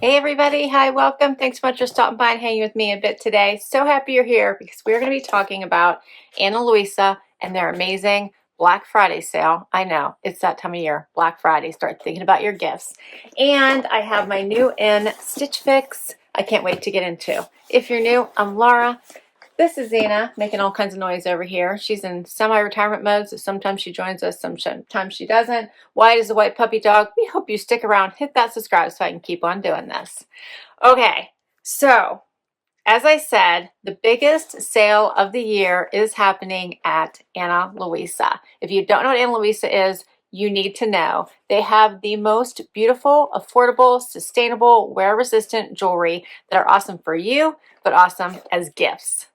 Hey everybody, hi, welcome. Thanks so much for stopping by and hanging with me a bit today. So happy you're here because we're going to be talking about Ana Luisa and their amazing Black Friday sale. I know, it's that time of year, Black Friday. Start thinking about your gifts. And I have my new in Stitch Fix. I can't wait to get into. If you're new, I'm Laura. This is Zena making all kinds of noise over here. She's in semi-retirement mode, so sometimes she joins us, sometimes she doesn't. White is a white puppy dog. We hope you stick around, hit that subscribe so I can keep on doing this. Okay, so as I said, the biggest sale of the year is happening at Ana Luisa. If you don't know what Ana Luisa is, you need to know. They have the most beautiful, affordable, sustainable, wear-resistant jewelry that are awesome for you, but awesome as gifts.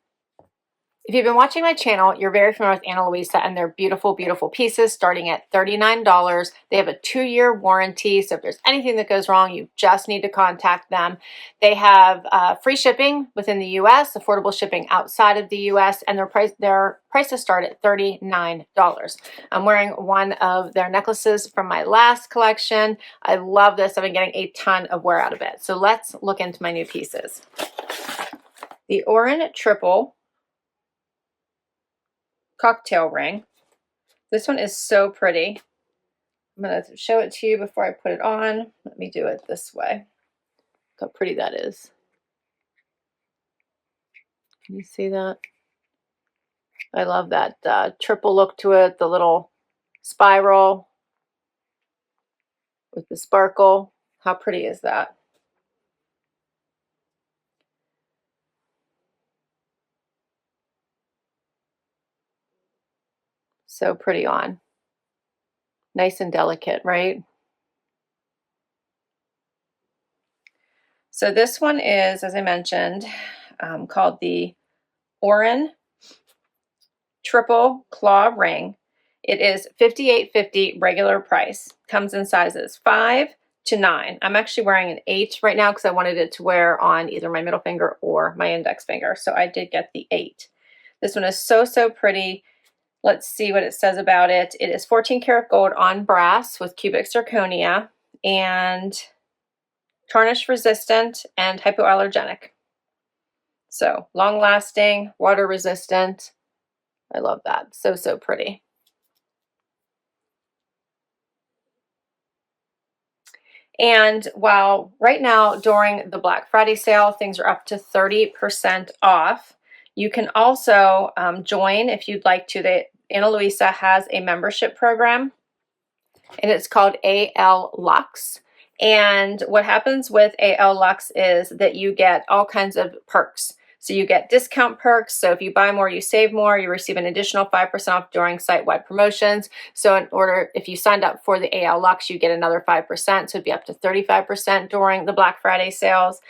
If you've been watching my channel, you're very familiar with Ana Luisa and their beautiful, beautiful pieces starting at $39. They have a 2-year warranty, so if there's anything that goes wrong, you just need to contact them. They have free shipping within the US, affordable shipping outside of the US, and their prices start at $39. I'm wearing one of their necklaces from my last collection. I love this. I've been getting a ton of wear out of it. So let's look into my new pieces. The Orin Triple cocktail ring. This one is so pretty. I'm going to show it to you before I put it on. Let me do it this way. Look how pretty that is. Can you see that? I love that triple look to it, the little spiral with the sparkle. How pretty is that? So pretty on. Nice and delicate, right? So this one is, as I mentioned, called the Orin Triple Claw Ring. It is $58.50 regular price. Comes in sizes 5 to 9. I'm actually wearing an 8 right now because I wanted it to wear on either my middle finger or my index finger. So I did get the 8. This one is so, so pretty. Let's see what it says about it. It is 14 karat gold on brass with cubic zirconia and tarnish resistant and hypoallergenic. So long lasting, water resistant. I love that. So, so pretty. And while right now during the Black Friday sale, things are up to 30% off, you can also join if you'd like to. Ana Luisa has a membership program and it's called AL LUXE. And what happens with AL LUXE is that you get all kinds of perks. So you get discount perks. So if you buy more, you save more. You receive an additional 5% off during site-wide promotions. So if you signed up for the AL LUXE, you get another 5%. So it'd be up to 35% during the Black Friday sales.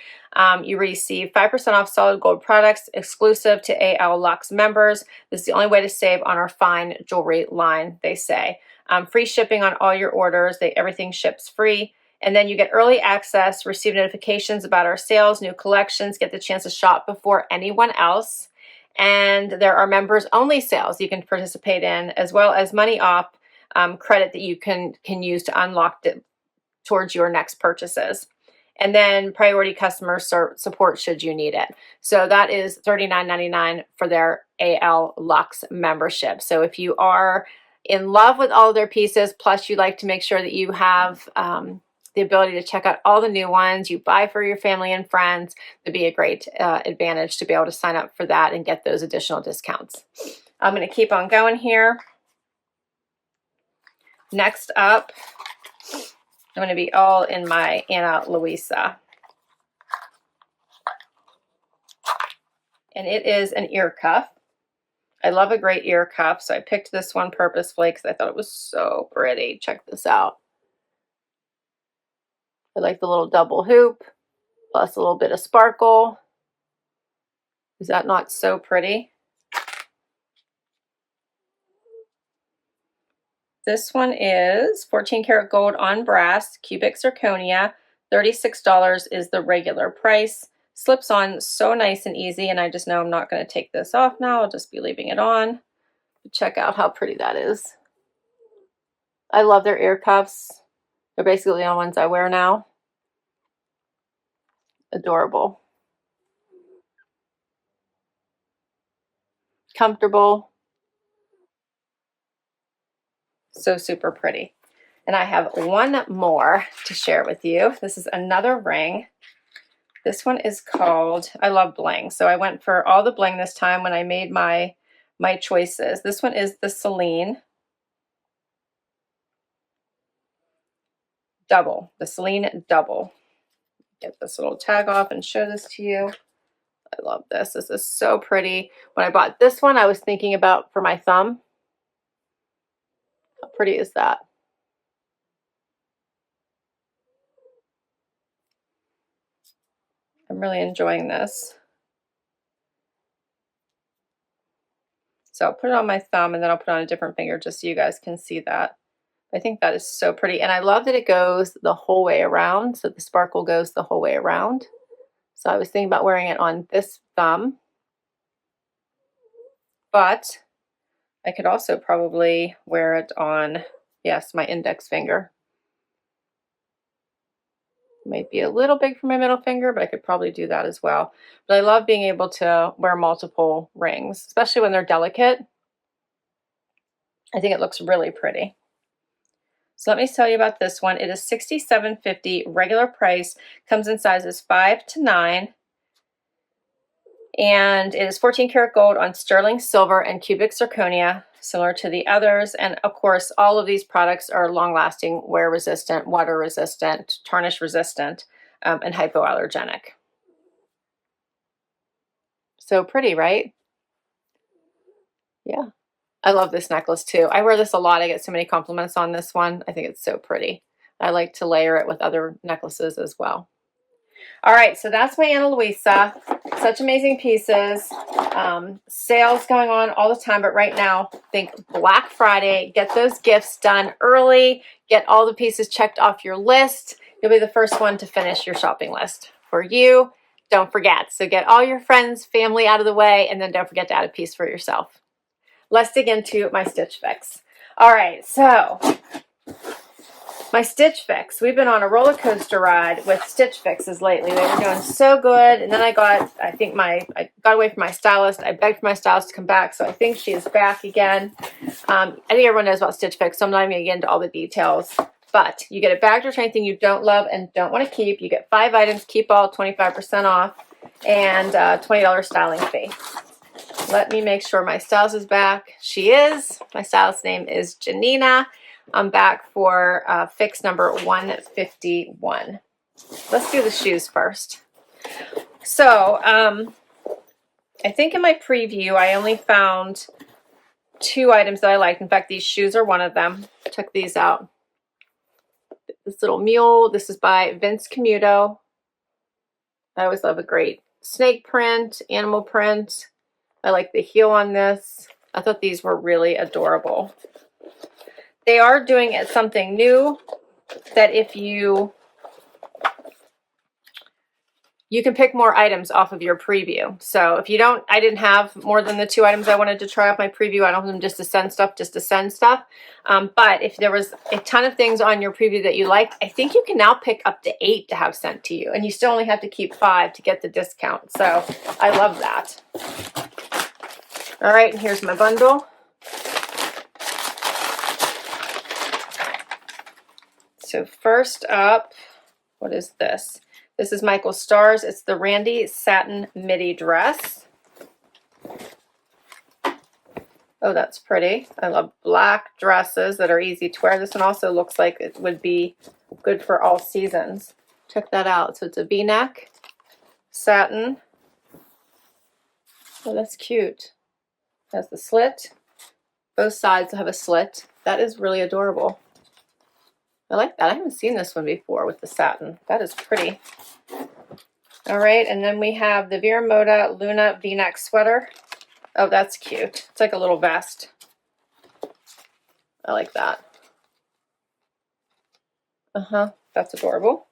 You receive 5% off solid gold products exclusive to AL LUXE members. This is the only way to save on our fine jewelry line, they say. Free shipping on all your orders. Everything ships free. And then you get early access, receive notifications about our sales, new collections, get the chance to shop before anyone else. And there are members only sales you can participate in, as well as money off credit that you can use to unlock it towards your next purchases. And then priority customer support should you need it. So that is $39.99 for their AL LUXE membership. So if you are in love with all of their pieces, plus you like to make sure that you have the ability to check out all the new ones you buy for your family and friends, it'd be a great advantage to be able to sign up for that and get those additional discounts. I'm going to keep on going here. Next up, I'm going to be all in my Ana Luisa. And it is an ear cuff. I love a great ear cuff, so I picked this one purposefully because I thought it was so pretty. Check this out. I like the little double hoop, plus a little bit of sparkle. Is that not so pretty? This one is 14 karat gold on brass, cubic zirconia. $36 is the regular price. Slips on so nice and easy, and I just know I'm not going to take this off now. I'll just be leaving it on. Check out how pretty that is. I love their ear cuffs. They're basically the only ones I wear now. Adorable. Comfortable. So super pretty. And I have one more to share with you. This is another ring. This one is called, I love bling, so I went for all the bling this time when I made my choices. This one is the Celine double, the Celine double. Get this little tag off and show this to you. I love this. This is so pretty. When I bought this one, I was thinking about for my thumb. How pretty is that? I'm really enjoying this. So I'll put it on my thumb and then I'll put it on a different finger just so you guys can see that. I think that is so pretty. And I love that it goes the whole way around. So the sparkle goes the whole way around. So I was thinking about wearing it on this thumb. But I could also probably wear it on, yes, my index finger. Might be a little big for my middle finger, but I could probably do that as well. But I love being able to wear multiple rings, especially when they're delicate. I think it looks really pretty. So let me tell you about this one. It is $67.50 regular price, comes in sizes 5 to 9. And it is 14 karat gold on sterling silver and cubic zirconia, similar to the others. And of course, all of these products are long lasting, wear resistant, water resistant, tarnish resistant, and hypoallergenic. So pretty, right? Yeah. I love this necklace too. I wear this a lot. I get so many compliments on this one. I think it's so pretty. I like to layer it with other necklaces as well. All right, so that's my Ana Luisa. Such amazing pieces. Sales going on all the time, but right now, think Black Friday. Get those gifts done early. Get all the pieces checked off your list. You'll be the first one to finish your shopping list. For you, don't forget. So get all your friends, family out of the way, and then don't forget to add a piece for yourself. Let's dig into my Stitch Fix. All right, so my Stitch Fix. We've been on a roller coaster ride with Stitch Fixes lately. They were doing so good, and then I got away from my stylist. I begged for my stylist to come back, so I think she is back again. I think everyone knows about Stitch Fix, so I'm not even going to get into all the details. But you get a bag or anything you don't love and don't want to keep. You get 5 items, keep all, 25% off, and $20 styling fee. Let me make sure my stylist is back. She is. My stylist's name is Janina. I'm back for fix number 151. Let's do the shoes first. So I think in my preview, I only found 2 items that I liked. In fact, these shoes are one of them. Check these out. This little mule. This is by Vince Camuto. I always love a great snake print, animal print. I like the heel on this. I thought these were really adorable. They are doing something new that if you can pick more items off of your preview. So if you don't, I didn't have more than the 2 items I wanted to try off my preview. I don't want them just to send stuff, but if there was a ton of things on your preview that you liked, I think you can now pick up to 8 to have sent to you. And you still only have to keep 5 to get the discount. So I love that. All right, and here's my bundle. So first up, what is this? This is Michael Starr's. It's the Randi Satin Midi dress. Oh, that's pretty. I love black dresses that are easy to wear. This one also looks like it would be good for all seasons. Check that out. So it's a V-neck, satin. Oh, that's cute. It has the slit. Both sides have a slit. That is really adorable. I like that. I haven't seen this one before with the satin. That is pretty. All right, and then we have the Vero Moda Luna V-neck sweater. Oh, that's cute. It's like a little vest. I like that. That's adorable.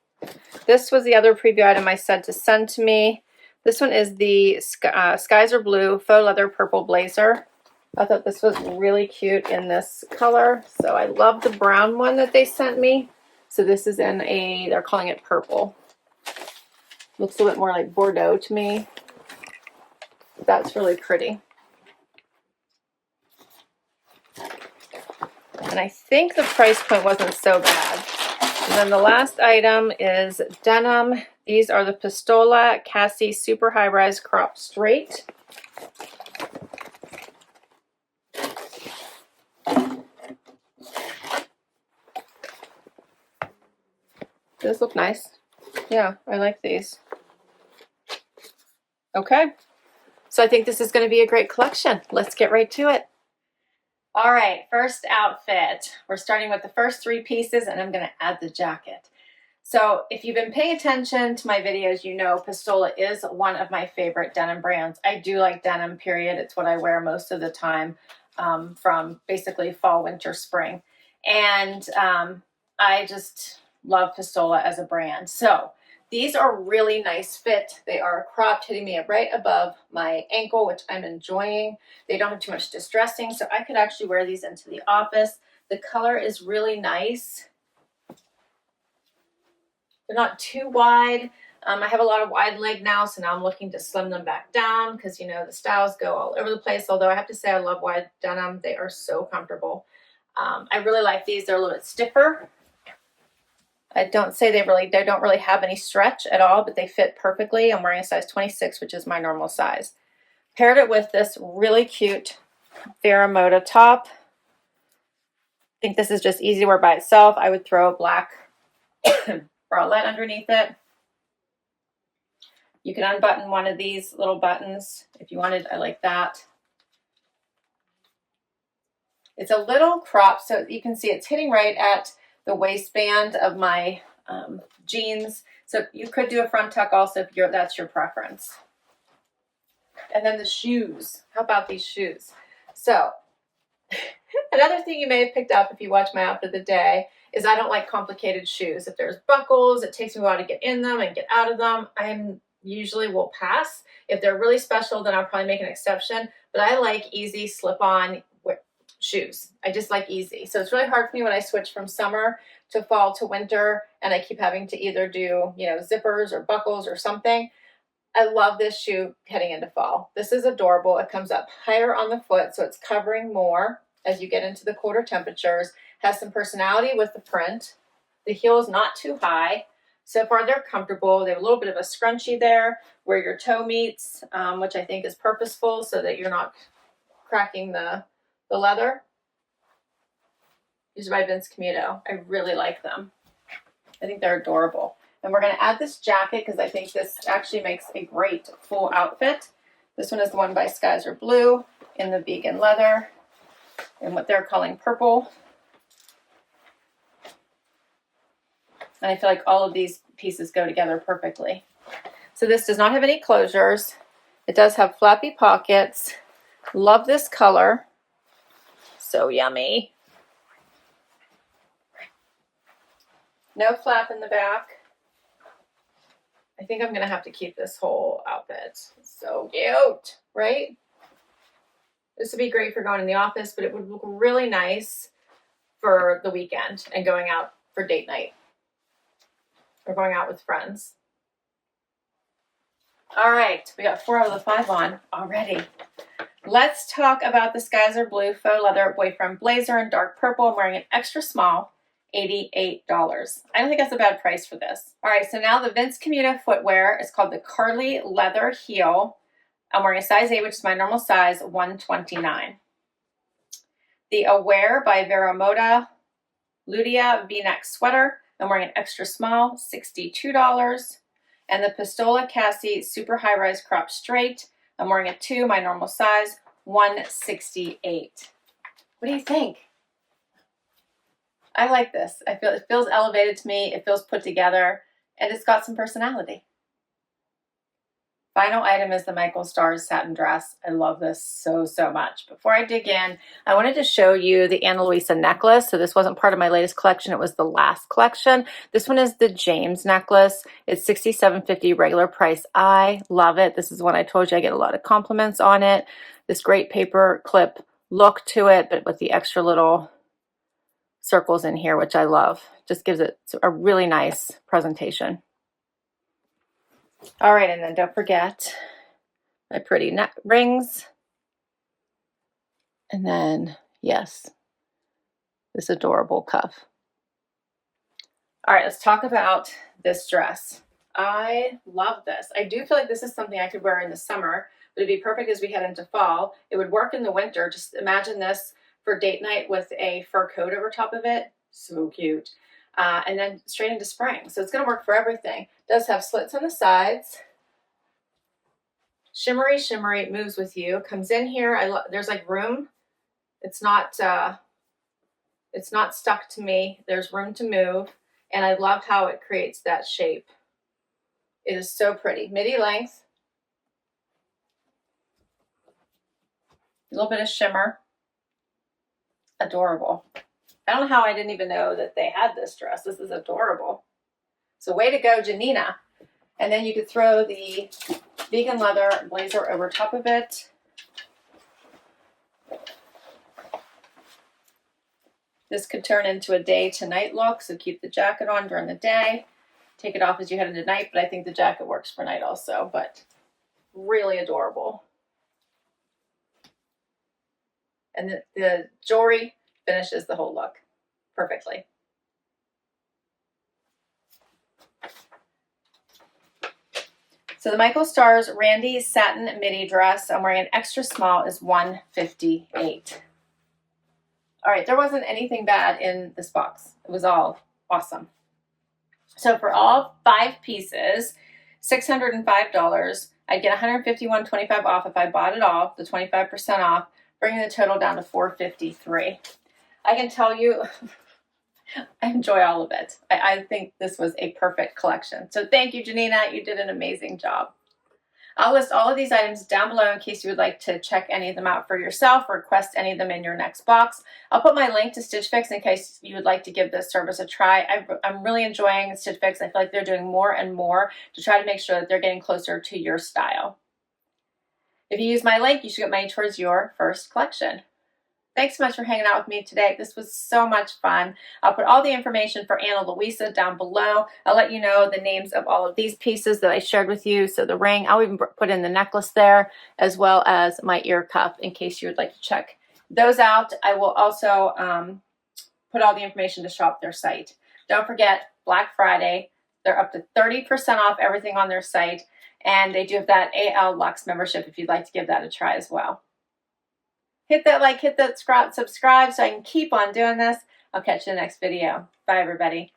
This was the other preview item I said to send to me. This one is the Skies Are Blue faux leather purple blazer. I thought this was really cute in this color. So I love the brown one that they sent me. So this is in they're calling it purple. Looks a little bit more like Bordeaux to me. That's really pretty. And I think the price point wasn't so bad. And then the last item is denim. These are the Pistola Cassie Super High Rise Crop Straight. These look nice. Yeah, I like these. Okay, so I think this is going to be a great collection. Let's get right to it. All right, first outfit. We're starting with the first 3 pieces, and I'm going to add the jacket. So if you've been paying attention to my videos, you know Pistola is one of my favorite denim brands. I do like denim, period. It's what I wear most of the time, from basically fall, winter, spring. And I just love Pistola as a brand. So these are really nice fit. They are cropped, hitting me right above my ankle, which I'm enjoying. They don't have too much distressing, so I could actually wear these into the office. The color is really nice. They're not too wide. I have a lot of wide leg now, so now I'm looking to slim them back down because, you know, the styles go all over the place. Although I have to say I love wide denim. They are so comfortable. I really like these. They're a little bit stiffer. I don't say they don't really have any stretch at all, but they fit perfectly. I'm wearing a size 26, which is my normal size. Paired it with this really cute Vero top. I think this is just easy to wear by itself. I would throw a black bralette underneath it. You can unbutton one of these little buttons if you wanted. I like that. It's a little cropped, so you can see it's hitting right at the waistband of my jeans. So you could do a front tuck also if that's your preference. And then the shoes. How about these shoes? So another thing you may have picked up if you watch my outfit of the day is I don't like complicated shoes. If there's buckles, it takes me a while to get in them and get out of them. I usually will pass. If they're really special, then I'll probably make an exception. But I like easy slip-on shoes. I just like easy. So it's really hard for me when I switch from summer to fall to winter and I keep having to either do, you know, zippers or buckles or something. I love this shoe heading into fall. This is adorable. It comes up higher on the foot, so it's covering more as you get into the colder temperatures. Has some personality with the print. The heel is not too high. So far they're comfortable. They have a little bit of a scrunchie there where your toe meets, which I think is purposeful so that you're not cracking the leather. These are by Vince Camuto. I really like them. I think they're adorable. And we're going to add this jacket because I think this actually makes a great full outfit. This one is the one by Skies Are Blue in the vegan leather and what they're calling purple. And I feel like all of these pieces go together perfectly. So this does not have any closures. It does have flappy pockets. Love this color. So yummy. No flap in the back. I think I'm going to have to keep this whole outfit. So cute, right? This would be great for going in the office, but it would look really nice for the weekend and going out for date night or going out with friends. All right, we got 4 out of the 5 on already. Let's talk about the Skies Are Blue faux leather boyfriend blazer in dark purple. I'm wearing an extra small. $88. I don't think that's a bad price for this. All right, so now the Vince Camuto footwear is called the Carlie leather heel. I'm wearing a size 8, which is my normal size, 129. The Aware by Vero Ludia V-neck sweater. I'm wearing an extra small, $62. And the Pistola Cassie super high rise crop straight. I'm wearing a 2, my normal size, $168. What do you think? I like this. I feel it feels elevated to me. It feels put together, and it's got some personality. Final item is the Michael Stars satin dress. I love this so, so much. Before I dig in, I wanted to show you the Ana Luisa necklace. So this wasn't part of my latest collection. It was the last collection. This one is the James necklace. It's $67.50 regular price. I love it. This is one I told you I get a lot of compliments on it. This great paper clip look to it, but with the extra little circles in here, which I love. Just gives it a really nice presentation. All right, and then don't forget my pretty neck rings. And then, yes, this adorable cuff. All right, let's talk about this dress. I love this. I do feel like this is something I could wear in the summer, but it'd be perfect as we head into fall. It would work in the winter. Just imagine this for date night with a fur coat over top of it. So cute. And then straight into spring. So it's going to work for everything. It does have slits on the sides. Shimmery, shimmery, moves with you. Comes in here. There's like room. It's not stuck to me. There's room to move. And I love how it creates that shape. It is so pretty. Midi length. A little bit of shimmer. Adorable. I don't know how I didn't even know that they had this dress. This is adorable. So way to go, Janina. And then you could throw the vegan leather blazer over top of it. This could turn into a day to night look, so keep the jacket on during the day. Take it off as you head into night, but I think the jacket works for night also, but really adorable. And the jewelry finishes the whole look perfectly. So the Michael Stars Randi satin midi dress, I'm wearing an extra small, is $158. All right, there wasn't anything bad in this box. It was all awesome. So for all 5 pieces, $605, I'd get $151.25 off if I bought it all, the 25% off, bringing the total down to $453. I can tell you, I enjoy all of it. I think this was a perfect collection. So thank you, Janina. You did an amazing job. I'll list all of these items down below in case you would like to check any of them out for yourself or request any of them in your next box. I'll put my link to Stitch Fix in case you would like to give this service a try. I'm really enjoying Stitch Fix. I feel like they're doing more and more to try to make sure that they're getting closer to your style. If you use my link, you should get money towards your first collection. Thanks so much for hanging out with me today. This was so much fun. I'll put all the information for Ana Luisa down below. I'll let you know the names of all of these pieces that I shared with you. So the ring, I'll even put in the necklace there, as well as my ear cuff in case you would like to check those out. I will also put all the information to shop their site. Don't forget, Black Friday, they're up to 30% off everything on their site. And they do have that AL Luxe membership if you'd like to give that a try as well. Hit that like, hit that subscribe so I can keep on doing this. I'll catch you in the next video. Bye, everybody.